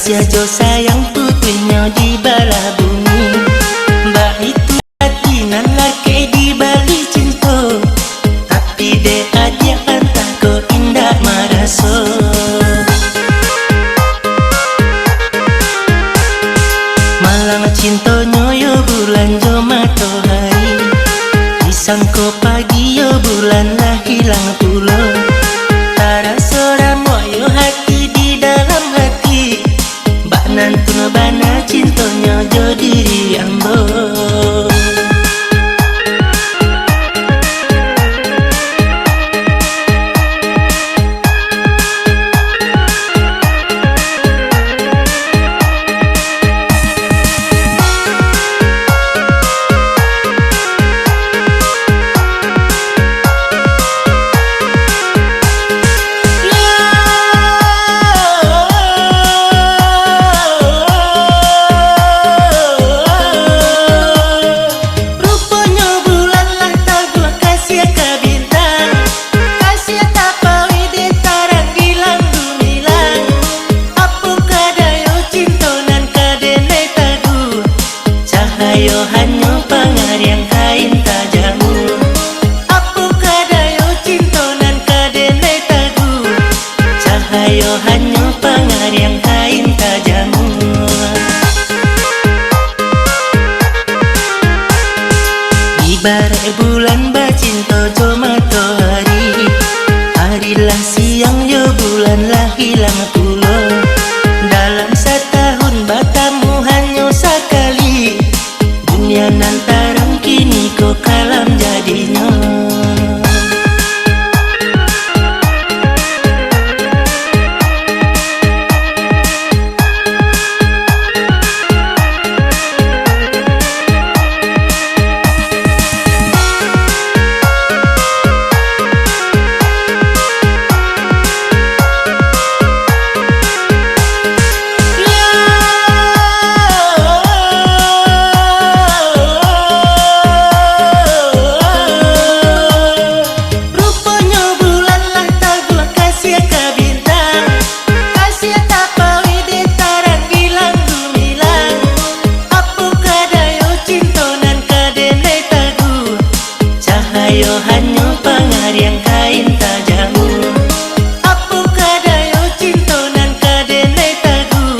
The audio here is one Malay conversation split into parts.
Kasih jo sayang putrinya di bala bumi. Mbak itu hati nan laki di bali cinta, tapi de aja antah ko indah maraso. Malang cintonyo yo bulan jo matahari, disangko pagi yo bulan lah hilang pulau. Tara seorang yo hati di dalam hati, bak nantun bana cintonyo jo diri ambo. Ayo hanyo pangariang kain tajamu, apu kadayo cintonan kadene tagu. Cahayo hanyo pangariang kain tajamu. Ibarat bulan bacinto jo matahari, harilah siang yo bulan lah hilang pulau. Dalam setahun batamu hanyo sekali, dunia nantarang kini ko kalam jadinya. Ayo hanyo pangariang kain tajamu, apu kadayo cintonan kadene tagu.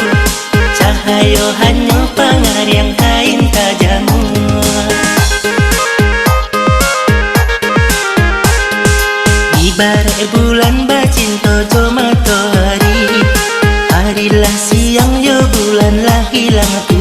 Cahayo hanyo pangariang kain tajamu. Ibarat bulan bacinto jo matahari, harilah siang yo bulan lah hilang.